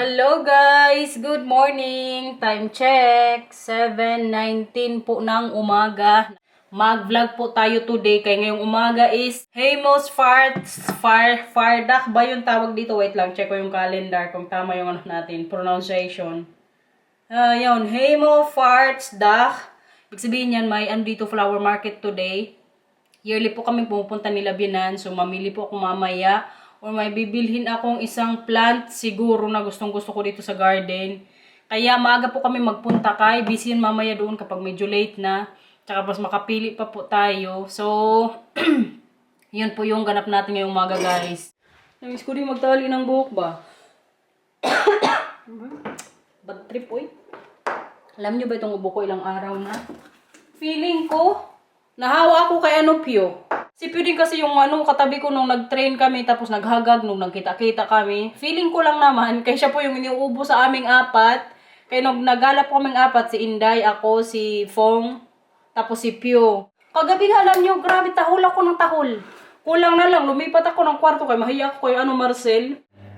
Hello guys! Good morning! Time check! 7:19 po ng umaga. Mag-vlog po tayo today kaya ngayong umaga is Hamos Fardak ba yung tawag dito? Wait lang, check ko yung calendar kung tama yung ano natin, pronunciation. Yun, Hamo Fardak. Ibig sabihin yan, may dito flower market today. Yearly po kami pumupunta nila Binan, so mamili po ako mamaya. Or may bibilhin akong isang plant siguro na gustong gusto ko dito sa garden. Kaya maaga po kami magpunta kay. Busy yun mamaya doon kapag medyo late na. Tsaka mas makapili pa po tayo. So, yun po yung ganap natin ngayong umaga guys. Namiss ko din magtali ng buhok ba? Bad trip oy. Alam nyo ba itong ubo ko ilang araw na? Feeling ko, nahawa ako kay Pio. Si Pio din kasi yung katabi ko nung nag-train kami tapos naghagag nung nagkita-kita kami. Feeling ko lang naman, kaya siya po yung iniuubo sa aming apat. Kaya nung nagala po kaming apat, si Inday, ako, si Fong, tapos si Pio. Kagabi nga alam nyo, grabe, tahol ako ng tahol. Kulang na lang, lumipat ako ng kwarto kay mahiya ako kay Marcel.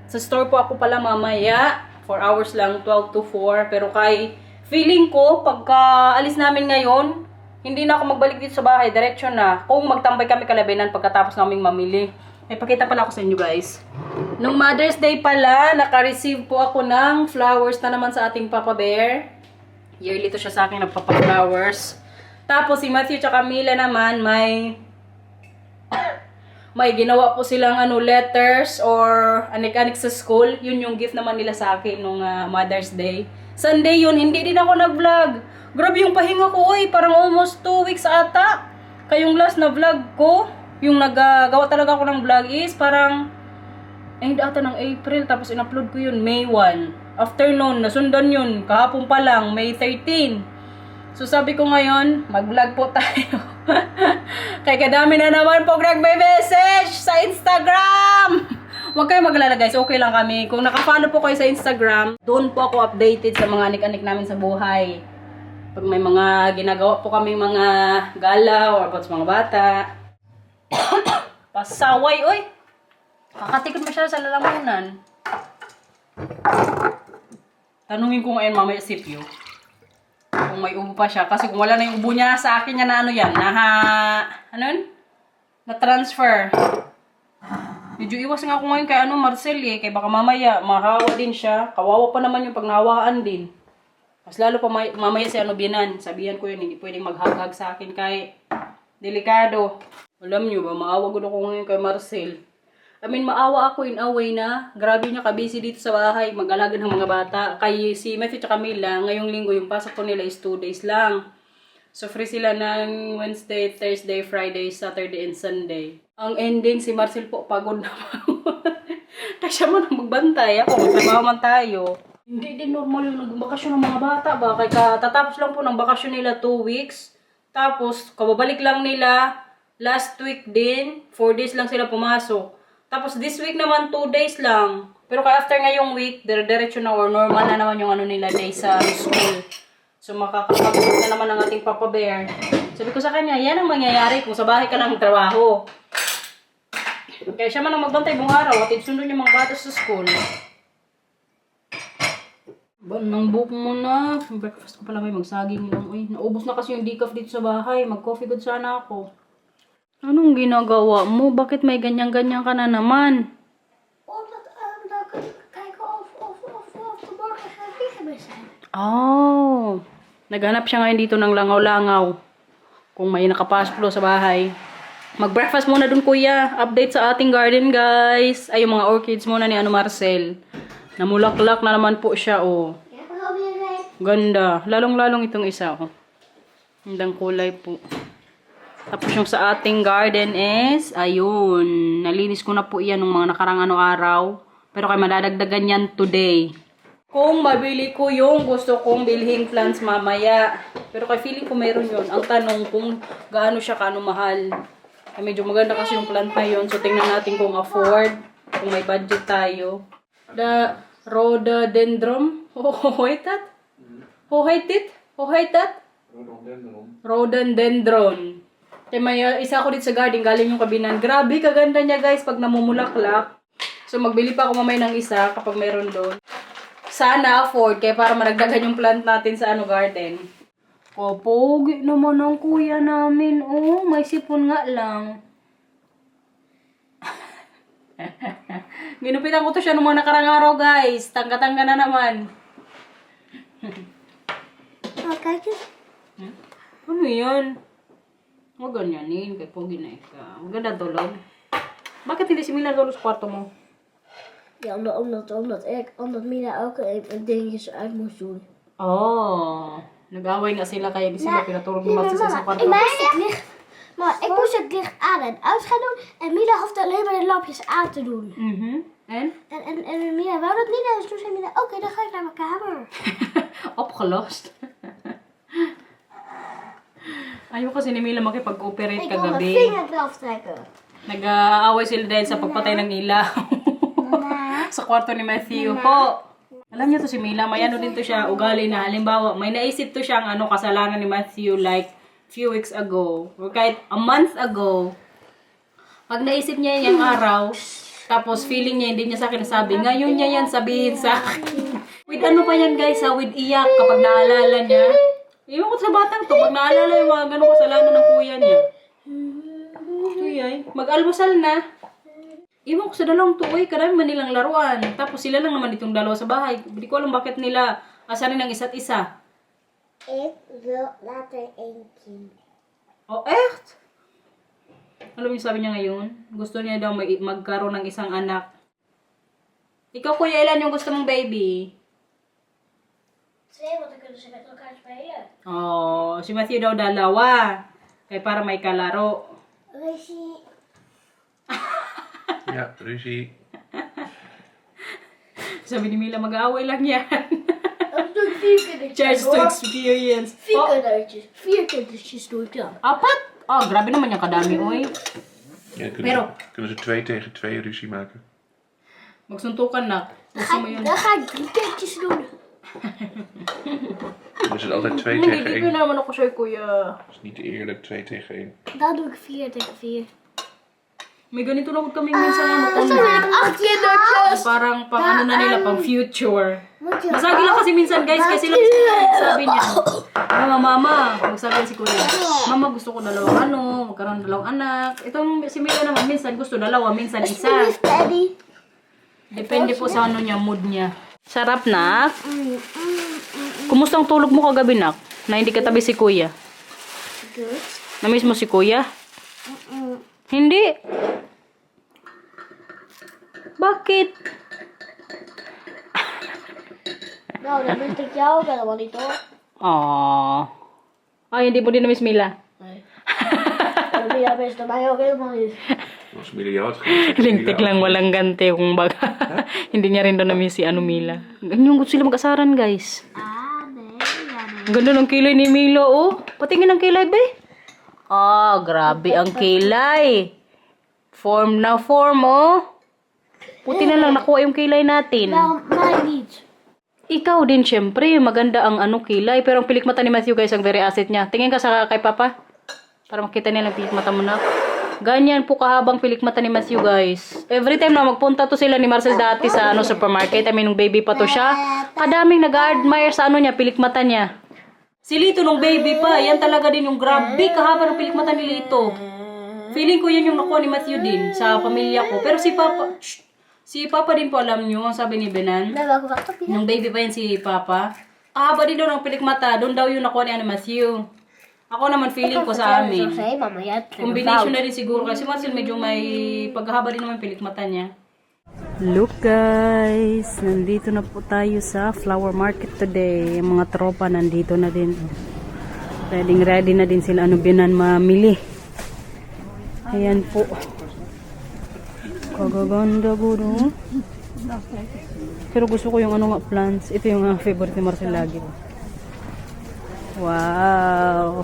Sa store po ako pala mamaya, 4 hours lang, 12 to 4. Pero kay feeling ko, pagka alis namin ngayon, hindi na ako magbalik dito sa bahay, diretso na. Kung magtambay kami kalabinan pagkatapos naming mamili. May pakita pala ako sa inyo guys. Nung Mother's Day pala, naka-receive po ako ng flowers na naman sa ating Papa Bear. Yearly to siya sa akin, nagpapa-flowers. Tapos si Matthew at Mila naman, may ginawa po silang letters or anik-anik sa school. Yun yung gift naman nila sa akin nung Mother's Day. Sunday yun, hindi din ako nag-vlog. Grabe yung pahinga ko, oy. Parang almost 2 weeks ata. Kayong last na vlog ko, yung naggawa talaga ako ng vlog is parang end ata ng April. Tapos in-upload ko yun, May 1. Afternoon, nasundan yun. Kahapon pa lang, May 13. So sabi ko ngayon, mag-vlog po tayo. Kaya kadami na naman po nagme-message sa Instagram. Huwag kayo maglala guys, okay lang kami. Kung nakafollow po kayo sa Instagram, doon po ako updated sa mga anik-anik namin sa buhay. Pag may mga ginagawa po kami mga gala or about sa mga bata. Pasaway, oy! Kakatikot masyado sa lalamunan. Tanungin ko ngayon mamaya si Pio. Kung may ubo pa siya. Kasi kung wala na yung ubo niya sa akin niya na na-transfer. Medyo iwas nga ako ngayon kay Marcel eh. Kaya baka mamaya mahawa din siya. Kawawa pa naman yung pag nawaan din. Mas lalo pa mamaya si Binan. Sabihan ko yun, hindi pwedeng maghagag sa akin kay delikado. Alam nyo ba, maawa ko ngayon kay Marcel. Maawa ako in a way na grabe niya kabisi dito sa bahay, mag-alaga ng mga bata. Kay si Matthew at Camila, ngayong linggo yung pasok ko nila is 2 days lang. So free sila ng Wednesday, Thursday, Friday, Saturday, and Sunday. Ang ending, si Marcel po pagod na. Kaya siya man ang magbantay. Ako, magtrabaho man tayo. Hindi din normal yung nagbakasyon ng mga bata ba? Kaya tatapos lang po ng bakasyon nila 2 weeks. Tapos, kababalik lang nila last week din. 4 days lang sila pumasok. Tapos, this week naman 2 days lang. Pero kaya after ngayong week, diretso na or normal na naman yung nila day sa school. So, makakapagod na naman ang ating Papa Bear. Sabi ko sa kanya, yan ang mangyayari kung sa bahay ka lang magtrabaho. Kaya siya man ang magbantay buong araw at sundo niya mga bata sa school. Nang buhok mo na. Breakfast ko pala may magsaging lang. Uy, naubos na kasi yung decaf dito sa bahay. Mag-coffee good sana ako. Anong ginagawa mo? Bakit may ganyan-ganyan ka na naman? Oh. Naghanap siya ngayon dito ng langaw-langaw. Kung may nakapasok sa bahay. Mag-breakfast muna dun kuya. Update sa ating garden guys. Ay, yung mga orchids muna ni Marcel. Namulaklak na naman po siya, oh. Ganda. Lalong-lalong itong isa, oh. Gandang kulay po. Tapos yung sa ating garden is, ayun. Nalinis ko na po yan ng mga nakarang araw. Pero kaya madadagdagan yan today. Kung mabili ko yung gusto kong bilhin plants mamaya. Pero kaya feeling ko meron yun. Ang tanong kung gaano siya, kaano mahal. Ay, medyo maganda kasi yung plant na yun. So, tingnan natin kung afford. Kung may budget tayo. The rhododendron. Oh, wait that? Oh, wait it? Oh, wait that? Rhododendron. Kaya may isa ko dito sa garden, galing yung kabinan. Grabe, kaganda niya guys pag namumulaklak. So, magbili pa ako mamaya ng isa kapag mayroon doon. sana afford kaya para maragdagan yung plant natin sa garden. Pogi naman ang kuya namin. Oh, may sipon nga lang. Ginupitan ko to siya nung mga nakarang araw, guys. Tangga-tangga na naman. Okay. Ano yan? Huwag ganyanin. Kay pogi na ikaw. Maganda tulog. Bakit hindi si Mila tulog sa kwarto mo? Ja, omdat Mina ook dingetjes uit moest doen. Oh. Nag-away nga sila kaya di sila pinatulog ng magsisa sa kwarto. Maar ik moest het licht aan en uit gaan doen. En Mina hoefde alleen maar de lampjes aan te doen. En? En Mina wou dat niet. Dus toen zei Mina, oké, dan ga ik naar mijn kamer. Opgelost. Ayaw kasi ni Mila makipag-cooperate Ik wil mijn kagabi. vinger eraf trekken. Nag-aaway sila dahil sa pagpatay ng ilaw. Sa kwarto ni Matthew po. Alam niyo to si Mila, may ano din to siya, ugali na. Halimbawa, may naisip to siyang kasalanan ni Matthew like few weeks ago. Or kahit a month ago. Pag naisip niya yung araw, tapos feeling niya, hindi niya sa akin nasabi, ngayon niya yan sabihin sa akin. With ano pa yan guys ha, with iyak kapag naalala niya. Iwan ko sa batang to, pag naalala yung mga ganong kasalanan ng kuya niya. Tuyay, mag-almusal na. Iwan ko sa dalawang to, karami man nilang laruan. Tapos sila lang naman ditong dalawa sa bahay. Hindi ko alam bakit nila asarin ng isa't isa. Ik wil later een kind. Oh, echt? Alam mo yung sabi niya ngayon? Gusto niya daw magkaroon ng isang anak. Ikaw, kuya, ilan yung gusto mong baby? 2, want dan kunnen ze met elkaar spelen. Oh, si Matthew daw dalawa. Kaya para may kalaro. Ruzie. Ja, ruzie. Sabi ni Mila, mag-aaway lang yan. Dat doe ik 4 kindertjes. Charge to experience. 4 Oh, kindertjes. 4 kindertjes doe ik dan. 4? Oh, grabe naman yung kadami, oy. Ja, Pero- kunnen ze 2 tegen 2 ruzie maken. Magsuntukan na. Gusto mo yun? Dan ga ik 3 kindertjes doen. Dan is het altijd 2 Hindi, tegen di 1. ko naman ako sure, kuya. Dat is niet eerlijk, 2 tegen 1. Dan doe ik 4 tegen 4. May ganito naman kaming minsan Dan wil ik 8 kindertjes. Parang pang ano na nila, pang future. Moet je Masagi lang kasi minsan guys, kasi lang sabi niya, mama, magsabi si kuya, mama gusto ko magkaroon ng dalawang anak. Itong si Mila naman, minsan gusto dalawa, minsan isa. alsjeblieft, Daddy. Depende po sa niya, mood niya. Sarap nak. Kumusta ang tulog mo kagabi nak? Na hindi katabi si kuya? Good. Namiss mo si kuya? Hindi. Bakit? Nou, dan mis ik jou ook helemaal niet hoor. Aww. Ay, hindi mo din na-miss Mila. Nee. En Mia mist mij ook helemaal niet. Als Mila jou had gezien. Lintik lang, walang gante kung baga. Hindi niya rin daw na-miss si Mila. Ganyan gusto sila mag-asaran, guys. Ah, nee. Ja, nee. Ang ganda ng kilay ni Mila, oh. Patingin ang kilay, be. Ah, grabe ang kilay. Form na form, oh. Puti na lang nakuha yung kilay natin. Waarom mij niet? Ikaw din, syempre. Maganda ang kilay. Pero ang pilikmata ni Matthew, guys, ang very asset niya. Tingin ka sa kay Papa. Para makita nila ang pilikmata mo na. Ganyan po kahabang pilikmata ni Matthew, guys. Every time na magpunta to sila ni Marcel dati sa supermarket, nung baby pa to siya, kadaming nag-admire sa niya, pilikmata niya. Si Lito nung baby pa, yan talaga din yung grabe kahaba ng pilikmata ni Lito. Feeling ko yan yung nakuha ni Matthew din sa pamilya ko. Pero si Papa din po, alam nyo, ang sabi ni Benan, Nee, welke wacht op je? nung baby pa yan si Papa, haba din daw ng pilikmata, doon daw yung nakuha ni Matthew. Ako naman feeling ko sa amin. Hé, mama, jij hebt geen Combination na rin siguro kasi Marcel medyo may paghahaba din naman pilikmata niya. Look guys, nandito na po tayo sa flower market today. Yung mga tropa nandito na din. Ready na din sila Binan mamili. Ayan po. Kagaganda guro. Pero gusto ko yung plants. Ito yung favorite ni Marcel lagi. Wow.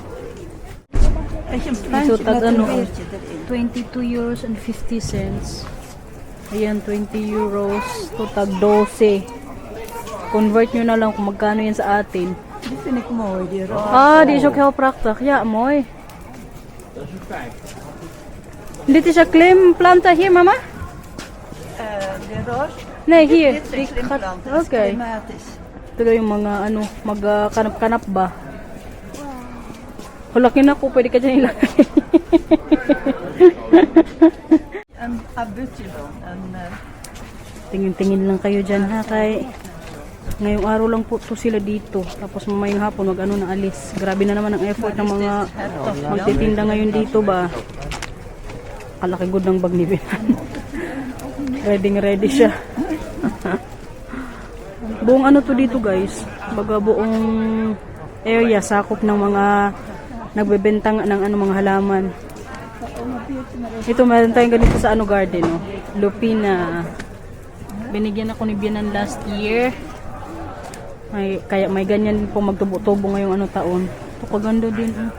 Ito tag 22 euros and 50 cents. Ayan, 20 euros. Ito tag 12. Convert nyo na lang kung magkano yan sa atin. Die is ook heel prachtig. Ja, mooi. Dit is een klimplanten hier, mama? De roos? Nee, hier. Dit is Slimplant, dat is Okay. klimatisch. Ito yung mga ano, magkanap-kanap ba? Hulakin ako, pwede ka dyan ilagay. Een abutje dan. Tingin-tingin lang kayo dyan ha, kay ngayong araw lang po to sila dito. Tapos mamayang hapon, mag-ano na alis. Grabe na naman ang effort ng mga magtitinda ngayon dito ba. Kalaki good ng bag ni Binan. Ready siya. Buong ano to dito guys. Baga buong area, sakop ng mga nagbebenta ng ano, mga halaman. Ito meron tayong ganito sa ano garden, oh. Lupina. Binigyan ako ni Bianan last year. Kaya may ganyan po magtubo-tubo ngayong ano taon. Ito kaganda din, oh.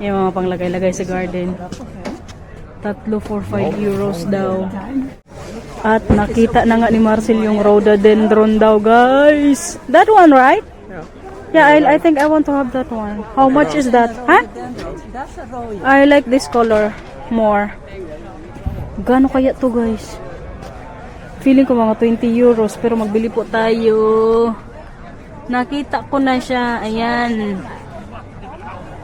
Yung mga panglagay-lagay sa garden. 3 for 5 euros daw. At nakita na nga ni Marcel yung rhododendron daw, guys. That one, right? Yeah, I think I want to have that one. How much is that? Huh? Dat is een rode. I like this color more. Gano kaya to, guys? Feeling ko mga 20 euros, pero magbili po tayo. Nakita ko na siya. Ayan.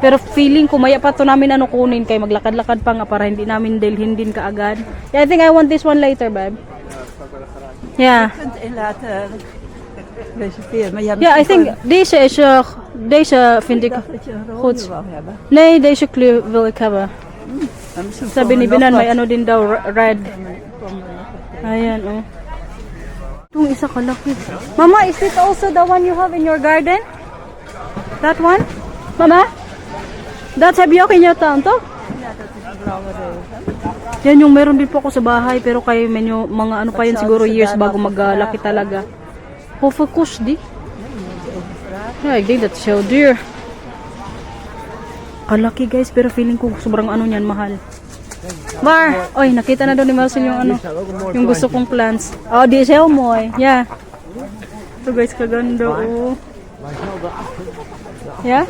Pero feeling ko maya pa to namin ano kunin, kay maglakad-lakad pa nga para hindi namin dalhin din kaagad. Yeah, I think I want this one later, babe. Yeah. Je kunt in laten reserveren. Maar je hebt Ja, I misschien think deze vind ik gedacht dat je een rode goed. wou hebben. Nee, deze kleur wil ik hebben. Maar misschien Sabi ni komen er nog Binan, may wat. ano din daw, red. Komen er nog wat. Ayan, oh. Itong isa kalaki. Mama, is this also the one you have in your garden? That one? Mama? Dat heb je ook in your town, toch? Ja, dat is een blauwe roze. Yan yung meron din po ako sa bahay, pero kayo menyo, mga ano pa yun siguro years bago maglaki talaga. Hoeveel kost die? Ja, ik denk dat is heel duur. Kalaki guys, pero feeling ko sobrang ano niyan, mahal. Mar, oy, nakita na daw ni Marcel yung ano, yung gusto kong plants. Oh, die is heel mooi. Ja. Ito guys, kaganda oh. Ja?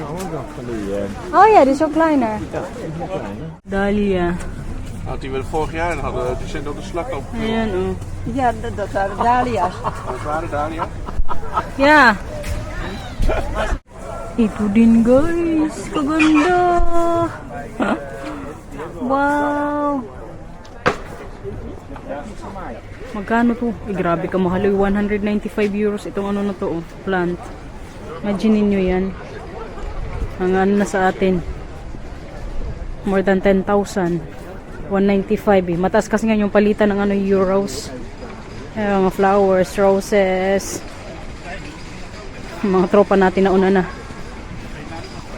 Oh ja, die is ook kleiner. Dahlia. Had die we vorig jaar hadden, die zijn door de slag op. Ayan oh. Ja, dat waren dahlia's. Dat waren Dahlia. Yeah. Ito din guys. Kaganda. Wow. Magkano to? Eh, grabe ka mahal. 195 euros itong ano na to, oh, plant. Imagine niyo yan. Ang ano na sa atin. More than 10,000. 195 eh. Mataas kasi nga yung palitan ng ano, euros. Mga flowers, roses. Mga tropa natin na una na.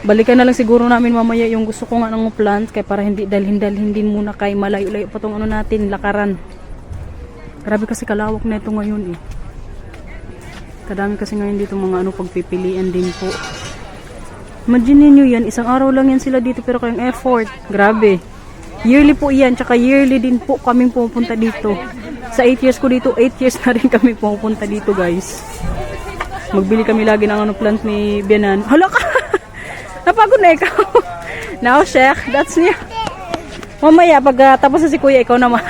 Balikan na lang siguro namin mamaya yung gusto ko nga ng plant, kaya para hindi dalhin din muna kay malayo-layo pa tong ano natin, lakaran. Grabe kasi kalawak na ito ngayon eh. Kadami kasi ngayon dito mga ano, pagpipilian din po. Imagine nyo yan, isang araw lang yan sila dito pero kayong effort. Grabe. Yearly po yan, tsaka yearly din po kaming pupunta dito. Sa 8 years ko dito, 8 years na rin kami pupunta dito guys. Magbili kami lagi ng ano, plant ni Bianan. Hala ka! Napagod na ikaw. Now, Sheikh, that's new. Mamaya, pag tapos na si Kuya, ikaw naman.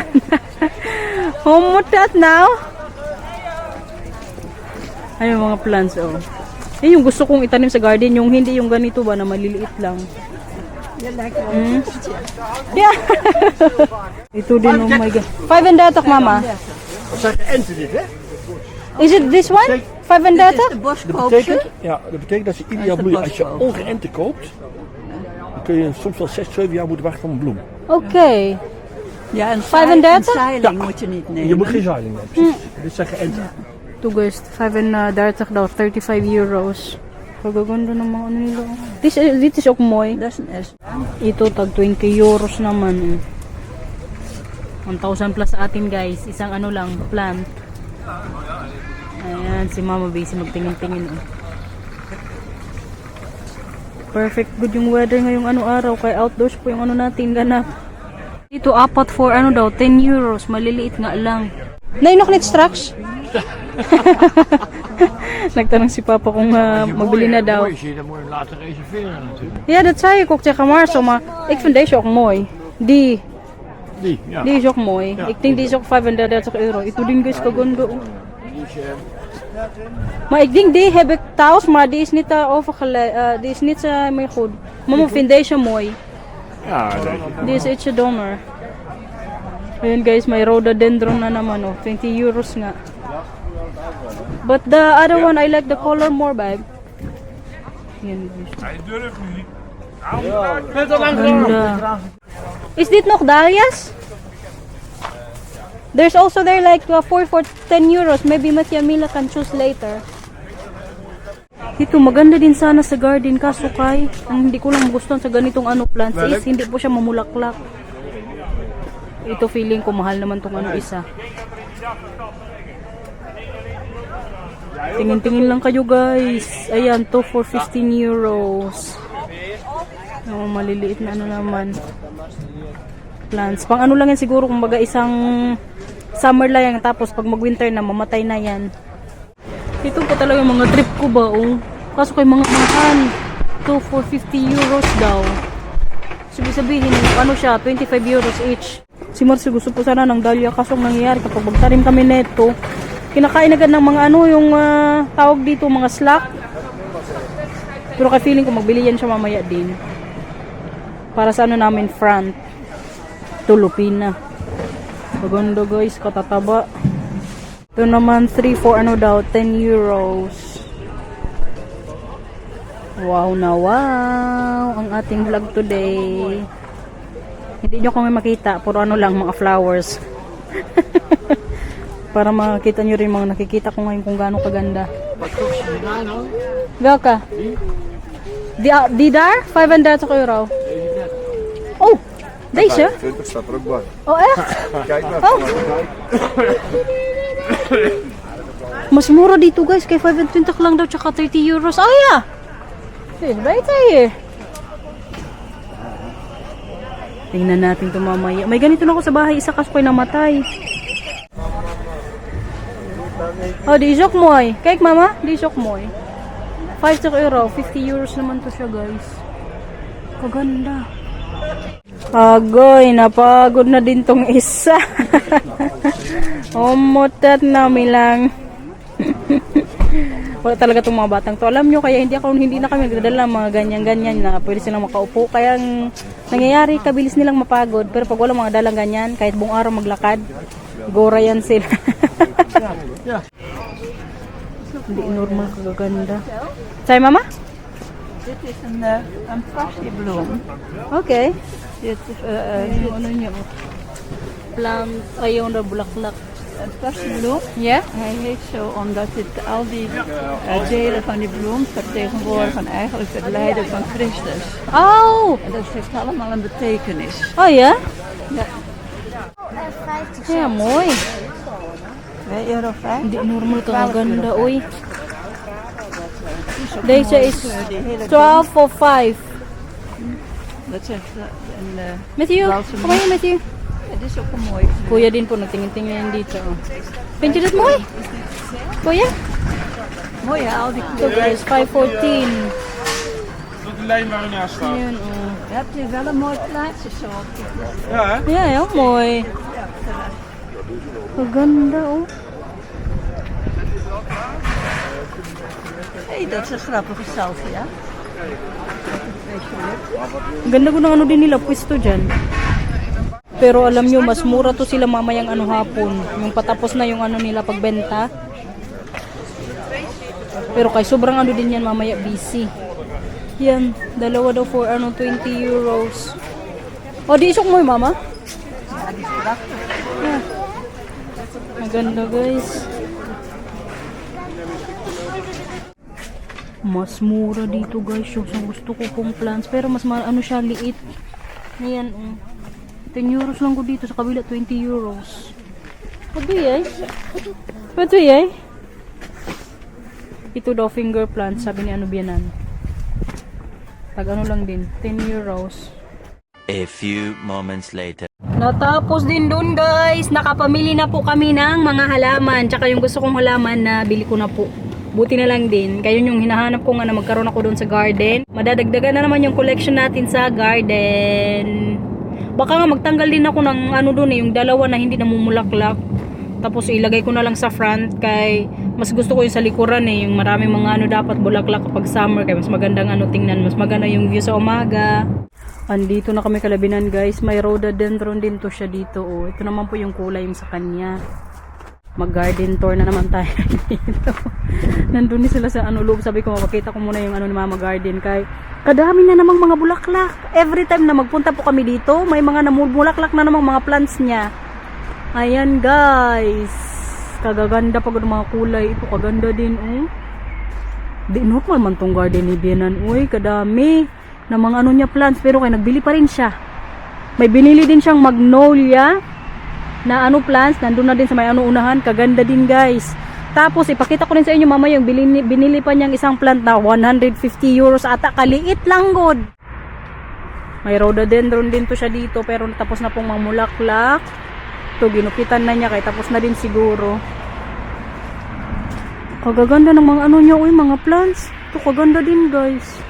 Humot that now. Ayun mga plants, oh. Yan yung gusto kong itanim sa garden, yung hindi yung ganito ba na maliliit lang. Je lijkt wel een poppetje. Yeah. Ito din, oh my god. 35, mama. Dat zijn geënten dit, hè? Is it this one? 35? Dit is de boskoopse. Dat betekent dat ze ieder jaar bloeien. Als je ongeënte koopt, dan kun je soms wel 6, 7 jaar moeten wachten op een bloem. Okay. Ja, en 35? zeiling moet je niet nemen. Je moet geen zeiling hebben, precies. Dit zijn geënte. Ito guys, 35 daw, 35 euros. Pagaganda ng mga ano nila. This is ook mooi. Dat is een S. Ito tag 20 euros naman. 1,000 plus sa atin guys. Isang ano lang, plant. Ayan, si Mama busy magtingin-tingin. Perfect good yung weather ngayong ano araw. Kaya outdoors po yung ano natin ganap. Ito apat for ano daw, 10 euros. Maliliit nga lang. Nay, nog niet straks? Nagtanong si Papa kung magbili na daw. Mooi, zie je, dan moet je later reserveren natuurlijk. Ja, dat zei ik ook tegen Marcel, maar ik vind deze ook mooi. Die Die, ja. Die is ook mooi. Ik denk die is ook 35 euro. Ito din guys, kaganda. Oh. Maar ik denk die heb ik thuis, maar die is niet overgeleid. Die is niet meer goed. Mama vindt deze mooi. Ja, nee. Die is ietsje donker. Ayun guys, may rhododendron na naman oh. 20 euros nga. But the other one, I like the color more, babe. Yan guys. Hij durft niet. Ganda. Is dit nog dahlias? There's also there like 4 for 10 euros. Maybe Matya Mila can choose later. Ito maganda din sana sa garden kaso kay ang hindi ko lang gustuhan sa ganitong plants is hindi po siya mamulaklak. Ito feeling ko mahal naman tong isa. Tingin-tingin lang kayo guys. Ayan, 2 for 15 euros. Oh, maliliit na naman. Plants. Pang lang yan siguro kung baga isang summer lang yan. Tapos pag mag-winter na, mamatay na yan. Ito po talaga yung mga trip ko ba, oh. Kaso kay mga mahal. 2 for 50 euros daw. Sabihin, siya, 25 euros each. Si Marcy gusto po sana ng dahlia. Kaso ang nangyayari kapag magtarim kami neto, kinakain agad ng mga yung tawag dito, mga slack. Pero kay feeling ko magbili yan siya mamaya din. Para sa namin front. Tulupin na. Maganda guys, katataba. Ito naman 3 for 10 euros. Wow na wow ang ating vlog today. Hindi nyo kami makita, puro lang mga flowers. Para makita nyo rin mga nakikita ko ngayon kung gaano kaganda. Welke? Die daar? 35 euro. Oh, deze? 20 staat er ook bij. Oh, echt? Kijk maar. Oh. Mas mura dito guys, kay 25 lang daw tsaka 30 euros. Oh yeah! Dit is beter hier. Tingnan natin ito mamaya. May ganito na ako sa bahay, isa kaso ko'y namatay. Oh, die is ook mooi. Kijk mama, die is ook mooi. 50 euro, 50 euros naman to siya guys. Kaganda. Agoy, napagod na din tong isa. Umutat namin lang. Wala talaga itong mga batang to. Alam nyo, kaya hindi na kami nagdadala mga ganyan-ganyan na pwede silang makaupo. Kaya ang nangyayari, kabilis nilang mapagod. Pero pag wala mga dalang ganyan, kahit buong araw maglakad, gora yan sila. Hindi normal kagaganda. Say mama? Dit is een passiebloem. Okay. Dit is Ano niya? Plant, ayaw na bulaklak. een passiebloem. Yeah? Hij heet zo omdat het al die delen van die bloem vertegenwoordigen eigenlijk het lijden van Christus. Oh! En dat heeft allemaal een betekenis. Oh ja? Ja. En 50 Ja, mooi. Bij euro 5. Hindi normal kagaganda, oy. Deze is 12 for 5. Dat is een, Matthew, kom maar hier Matthew. het is ook een mooi. Kuya din po, nagtingin-tingin dito. Oh. Vind je dit mooi? Kuya? Mooi hè, al die Ito guys, 514. Dat de lijn waar u naast staat. Yun, oh. Je hebt hier wel een mooi plaatsje zo. Ja, hè? Ja, heel mooi. Kaganda, oh. Hé, dat is een grappige selfie ja. Ang ganda ko ng din nila, pwesto dyan. Pero alam nyo, mas mura to sila mamayang hapon. Yung patapos na yung nila pagbenta. Pero kay sobrang din yan mamaya busy. Yan, dalawa daw for 20 euros. O, di isok mo yung mama? Yeah. Maganda guys. Mas mura dito guys yung sa gusto ko pong plants. Pero mas siya, liit. Ayan, 10 euros lang ko dito. Sa kabila, 20 euros. Pwede yay? Pwede yay? Ito daw finger plant, sabi ni Bianan. Tag lang din, 10 euros. A few moments later. Natapos din doon guys. Nakapamili na po kami ng mga halaman. Tsaka yung gusto kong halaman na bili ko na po. Buti na lang din. Kaya yung hinahanap ko nga na magkaroon ako doon sa garden. Madadagdagan na naman yung collection natin sa garden. Baka nga magtanggal din ako ng ano doon yung dalawa na hindi namumulaklak. Tapos ilagay ko na lang sa front kay mas gusto ko yung sa likuran yung maraming mga ano dapat bulaklak kapag summer kay mas magandang ano tingnan, mas maganda yung view sa umaga. Andito na kami Kalabinan guys, may rhododendron din to siya dito oh. Ito naman po yung kulay yung sa kanya. Mag-garden tour na naman tayo dito. Nandun din sila sa ano loob, sabi ko mapakita ko muna yung ano ni Mama Garden kay kadami na namang mga bulaklak. Every time na magpunta po kami dito, may mga namumulaklak na namang mga plants niya. Ayan guys, kagaganda pag ng mga kulay. Ito kaganda din oh. Di normal man tong garden ni Bianan. Uy, kadami na mga ano niya plants, pero kay nagbili pa rin siya. May binili din siyang magnolia na ano plants, nandun na din sa may ano unahan. Kaganda din guys. Tapos ipakita ko rin sa inyo mamaya yung binili pa niyang isang plant na 150 euros ata, kaliit lang god. May rhododendron din to siya dito, pero tapos na pong mamulaklak. Ito, ginupitan na niya kaya tapos na din siguro. Kagaganda ng mga ano niya, uy, mga plants. Ito, kaganda din guys.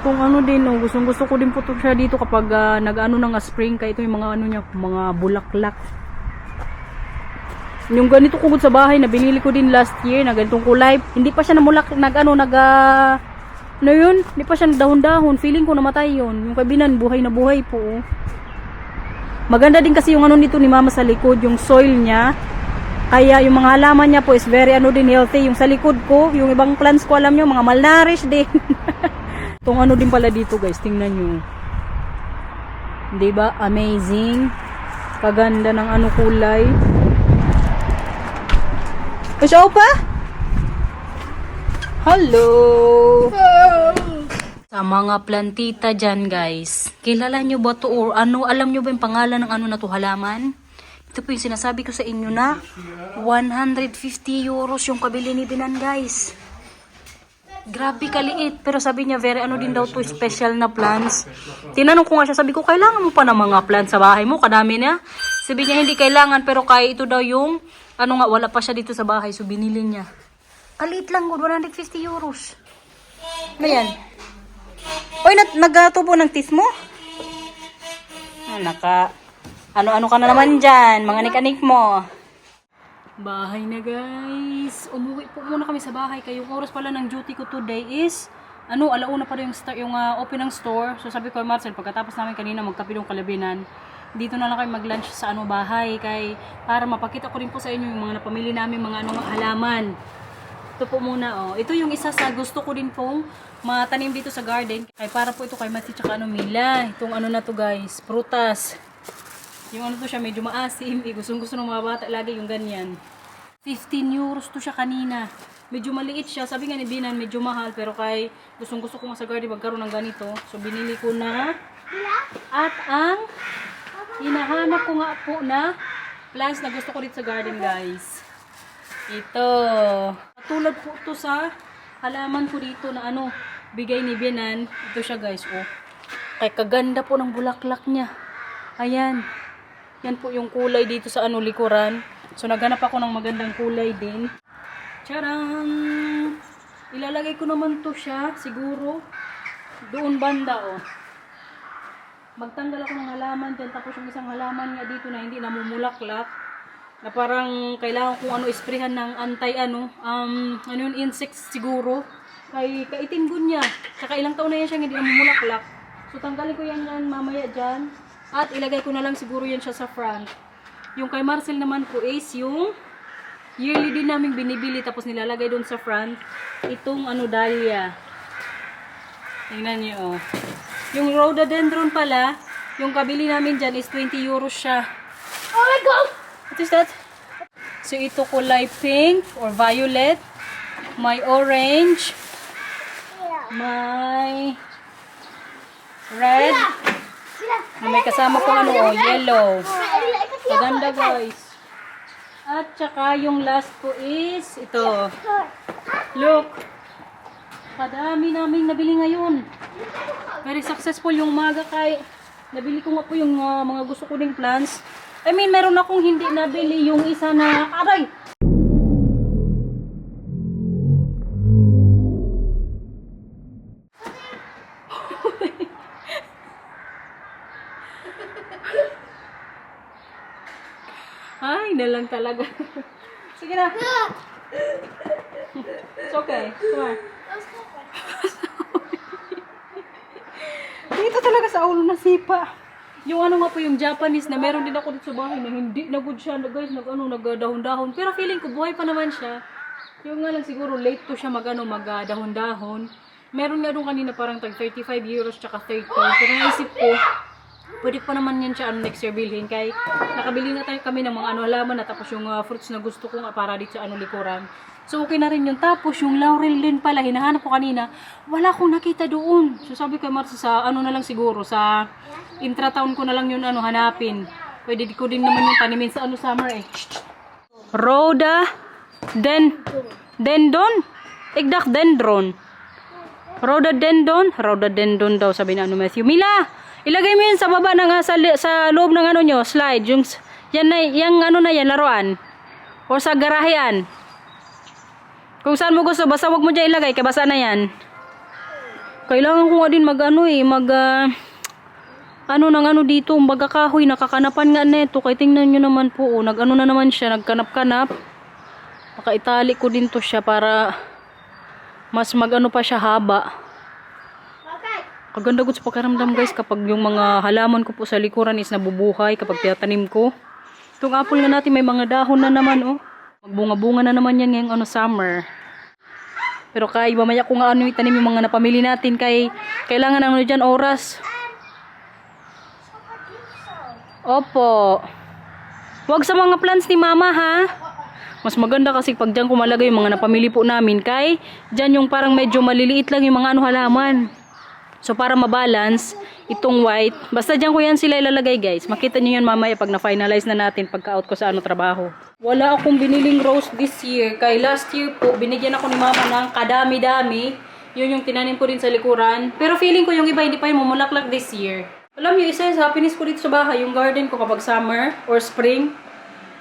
Kung ano din, oh, gusto ko din po ito siya dito kapag nag-ano na nga spring, kaya ito yung mga ano niya, mga bulaklak. Yung ganito kugod sa bahay na binili ko din last year na ganitong kulay, hindi pa siya namulak, ano yun, hindi pa siya dahon-dahon. Feeling ko namatay yun. Yung kabinan, buhay na buhay po, oh. Maganda din kasi yung ano nito ni Mama sa likod, yung soil niya. Kaya yung mga halaman niya po is very ano din healthy. Yung sa likod ko, yung ibang plants ko alam nyo, mga malnourished din. Itong ano din pala dito guys, tingnan nyo. Diba? Amazing. Kaganda ng ano kulay. Siya pa? Hello! Sa mga plantita dyan guys, kilala nyo ba to or ano, alam nyo ba yung pangalan ng ano na to halaman? Ito po yung sinasabi ko sa inyo na 150 euros yung kabili ni Binan guys. Grabe kaliit, pero sabi niya very ano din daw to, special na plants. Tinanong ko nga siya, sabi ko kailangan mo pa ng mga plants sa bahay mo, kadami na. Sabi niya hindi kailangan, pero kaya ito daw yung ano nga, wala pa siya dito sa bahay, so binili niya. Kaliit lang good, 150 euros. Ano yan? Uy, nagatubo ng tis mo? Ano-ano ka na naman dyan, mga nik-anik mo. Bahay na guys. Umuwi po muna kami sa bahay. Kaya yung oras pala ng duty ko today is, alauna pa rin yung open ng store. So sabi ko, Marcel, pagkatapos namin kanina magkapilong Kalabinan, dito na lang kayo mag-lunch sa bahay. Kaya para mapakita ko rin po sa inyo yung mga napamili namin mga halaman. Ito po muna, oh. Ito yung isa sa gusto ko din pong matanim dito sa garden. Kaya para po ito kay Mati tsaka Mila. Itong ano na to guys, prutas. Yung ano to siya, medyo maasim. Gusto ng mga bata lagi yung ganyan. 15 euros to siya kanina. Medyo maliit siya. Sabi nga ni Binan, medyo mahal. Pero kay gusto ko nga sa garden magkaroon ng ganito. So binili ko na. At ang hinahanap ko nga po na plants na gusto ko dito sa garden guys. Ito. Tulad po ito sa halaman ko dito na bigay ni Binan. Ito siya guys, oh. Kay kaganda po ng bulaklak niya. Ayan. Yan po yung kulay dito sa likuran. So naghanap ako ng magandang kulay din. Tcharam! Ilalagay ko naman to siya siguro doon banda, oh. Magtanggal ako ng halaman dyan, tapos yung isang halaman nga dito na hindi namumulaklak, na parang kailangan kong isprehan ng yung insects siguro. Kay kaitinggun niya. Saka ilang taon na yan siya hindi namumulaklak. So tanggalin ko yan mamaya dyan. At ilagay ko na lang siguro yan siya sa front. Yung kay Marcel naman po is yung yearly din namin binibili tapos nilalagay doon sa front. Itong dahlia. Tingnan niyo, oh. Yung rhododendron pala, yung kabili namin dyan is 20 euros siya. Oh my God! What is that? So ito kulay pink or violet. May orange. May red. Na may kasama po yellow. Maganda guys. At saka yung last po is ito. Look. Kadami namin nabili ngayon. Very successful yung umaga kay nabili ko nga po yung mga gusto ko ding plants. I mean, meron akong hindi nabili yung isa na aray! lang talaga. Sige na. It's okay. Come on. Dito talaga sa ulo na sipa. Yung ano nga po, yung Japanese na meron din ako dito sa bahay na hindi na good siya. Guys, nagdahon-dahon. Pero feeling ko buhay pa naman siya. Yung nga lang siguro late to siya magdahon-dahon. Meron nga doon kanina parang tag 35 euros tsaka 30. Pero naisip ko, pwede pa naman yan siya next year bilhin. Kaya nakabili na tayo kami ng mga halaman na tapos yung fruits na gusto ko nga para dito sa likuran. So okay na rin yun. Tapos yung laurel din pala, hinahanap ko kanina, wala akong nakita doon. So sabi ko Marcia, sa na lang siguro, sa intratown ko na lang yun hanapin. Pwede ko din naman yung tanimin sa summer eh. Rhoda Dendon? Igdak dendron. Rhododendron daw sabi na Matthew. Mila, ilagay mo yun sa baba ng sa loob ng nyo, slide. Yung yan laruan. O sa garahean. Kung saan mo gusto, basta wag mo dyan ilagay, kaya basa na yan. Kailangan ko nga din dito, magkakahoy, nakakanapan nga neto. Kaya tingnan nyo naman po, na naman siya, nagkanap-kanap. Makaitali ko din to siya para mas pa siya haba. Kaganda ko sa pagkaramdam guys, kapag yung mga halaman ko po sa likuran is nabubuhay, kapag tinatanim ko. Itong apple nga natin, may mga dahon na naman, oh. Magbunga-bunga na naman yan ngayong summer. Pero kay mamaya ko nga itanim yung mga napamili natin kay kailangan dyan oras. Opo. Wag sa mga plants ni mama ha. Mas maganda kasi pag dyan kumalagay yung mga napamili po namin kay dyan yung parang medyo maliliit lang yung mga halaman. So para mabalance itong white, basta dyan ko yan sila ilalagay guys. Makita nyo yan mamaya pag na-finalize na natin pagka-out ko sa trabaho. Wala akong biniling rose this year. Kay last year po, binigyan ako ni mama ng kadami-dami. Yun yung tinanim ko din sa likuran. Pero feeling ko yung iba hindi pa yung mamulaklak this year. Alam nyo, isa sa happiness ko dito sa bahay, yung garden ko kapag summer or spring.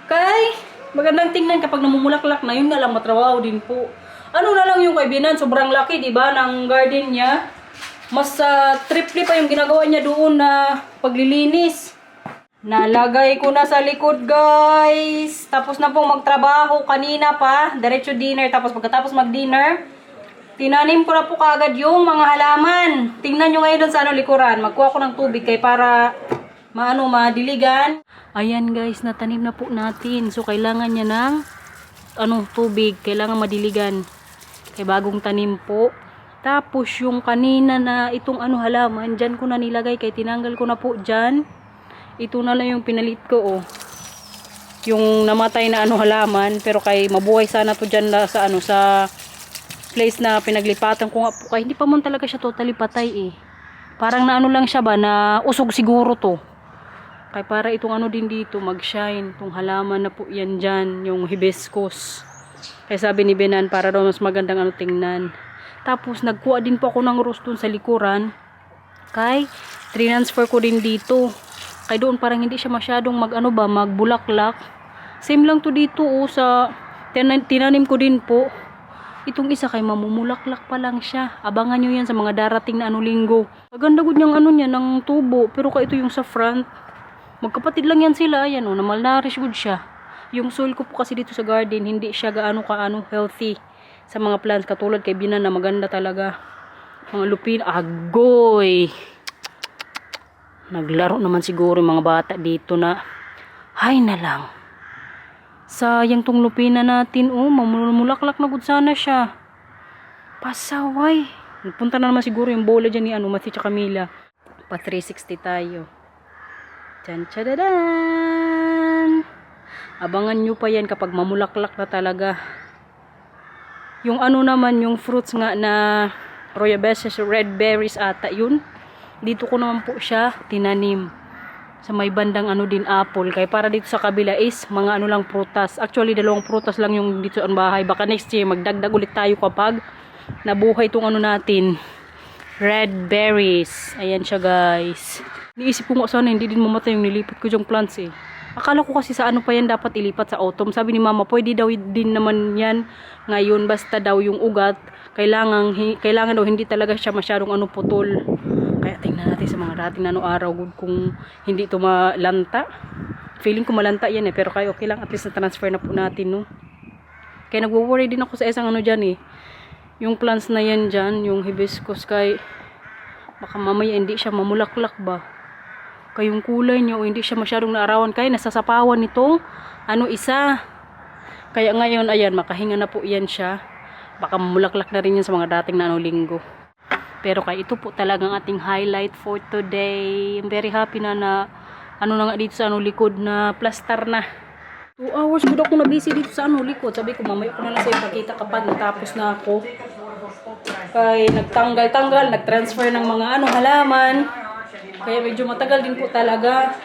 Kay magandang tingnan kapag namumulaklak na, yun nga lang matrabaho din po. Ano na lang yung kaibinan, sobrang laki diba ng garden niya. Mas triple pa yung ginagawa niya doon na paglilinis. Nalagay ko na sa likod guys. Tapos na pong magtrabaho kanina pa. Diretso dinner. Tapos pagkatapos mag-dinner, tinanim ko na po kaagad yung mga halaman. Tingnan nyo ngayon doon sa likuran. Magkuha ko ng tubig kay para madiligan. Ayan guys, natanim na po natin. So kailangan niya ng tubig. Kailangan madiligan. Kay bagong tanim po. Tapos yung kanina na itong halaman, dyan ko na nilagay kay tinanggal ko na po dyan. Ito na lang yung pinalit ko, oh. Yung namatay na halaman, pero kay mabuhay sana to dyan sa sa place na pinaglipatan ko nga po. Kay hindi pa man talaga siya totally patay eh. Parang na lang siya ba, na usog siguro to. Kay para itong din dito, mag-shine. Itong halaman na po yan dyan, yung hibiscus. Kaya sabi ni Benan, para daw mas magandang tingnan. Tapos nagkuha din po ako ng rose dun sa likuran. Kay transfer ko din dito. Kay doon parang hindi siya masyadong magbulaklak. Same lang to dito sa tinanim ko din po. Itong isa kay mamumulaklak pa lang siya. Abangan nyo yan sa mga darating na linggo. Maganda gud niyang niya ng tubo, pero kay ito yung sa front. Magkapatid lang yan sila, ayan na malnourished gud siya. Yung soil ko po kasi dito sa garden, hindi siya gaano healthy. Sa mga plants katulad kay Binan na maganda talaga. Mga lupin, agoy. Naglaro naman siguro yung mga bata dito na hay na lang. Sayang tong lupina natin, oh, mamulaklak na gud sana siya. Pasaway. Nagpunta na naman siguro yung bola dyan ni Matthew tsaka Camila. Pa 360 tayo. Tsan tsadadaan. Abangan nyo pa yan kapag mamulaklak na talaga. Yung naman, yung fruits nga na Royabeses, red berries ata yun. Dito ko naman po siya tinanim. Sa may bandang din apple. Kaya para dito sa kabila is mga lang prutas. Actually, 2 prutas lang yung dito ang bahay. Baka next year magdagdag ulit tayo kapag nabuhay itong natin. Red berries. Ayan siya guys. Niisip ko nga sana hindi din mamatay yung nilipat ko yung plants eh. Akala ko kasi sa pa yan dapat ilipat sa autumn. Sabi ni mama, pwede daw din naman yan ngayon. Basta daw yung ugat, kailangan daw hindi talaga siya masyadong putol. Kaya tingnan natin sa mga dating araw kung hindi ito malanta. feeling ko malanta yan pero kaya okay lang, at least na-transfer na po natin, no. Kaya nagwo-worry din ako sa isang dyan yung plants na yan dyan, yung hibiscus, kay baka mamaya hindi siya mamulaklak ba, kaya yung kulay niya o hindi siya masyadong naarawan, kaya nasasapawan nitong isa. Kaya ngayon, ayan, makahinga na po yan siya. Baka mamulaklak na rin yan sa mga dating na linggo. Pero kaya ito po talagang ating highlight for today. I'm very happy na na nga dito sa likod na plaster na. 2 hours ko ako na busy dito sa likod. Sabi ko mamaya ko na lang sa ipakita kapag natapos na ako. Kaya nagtanggal-tanggal, nagtransfer ng mga halaman. Kaya medyo matagal din po talaga.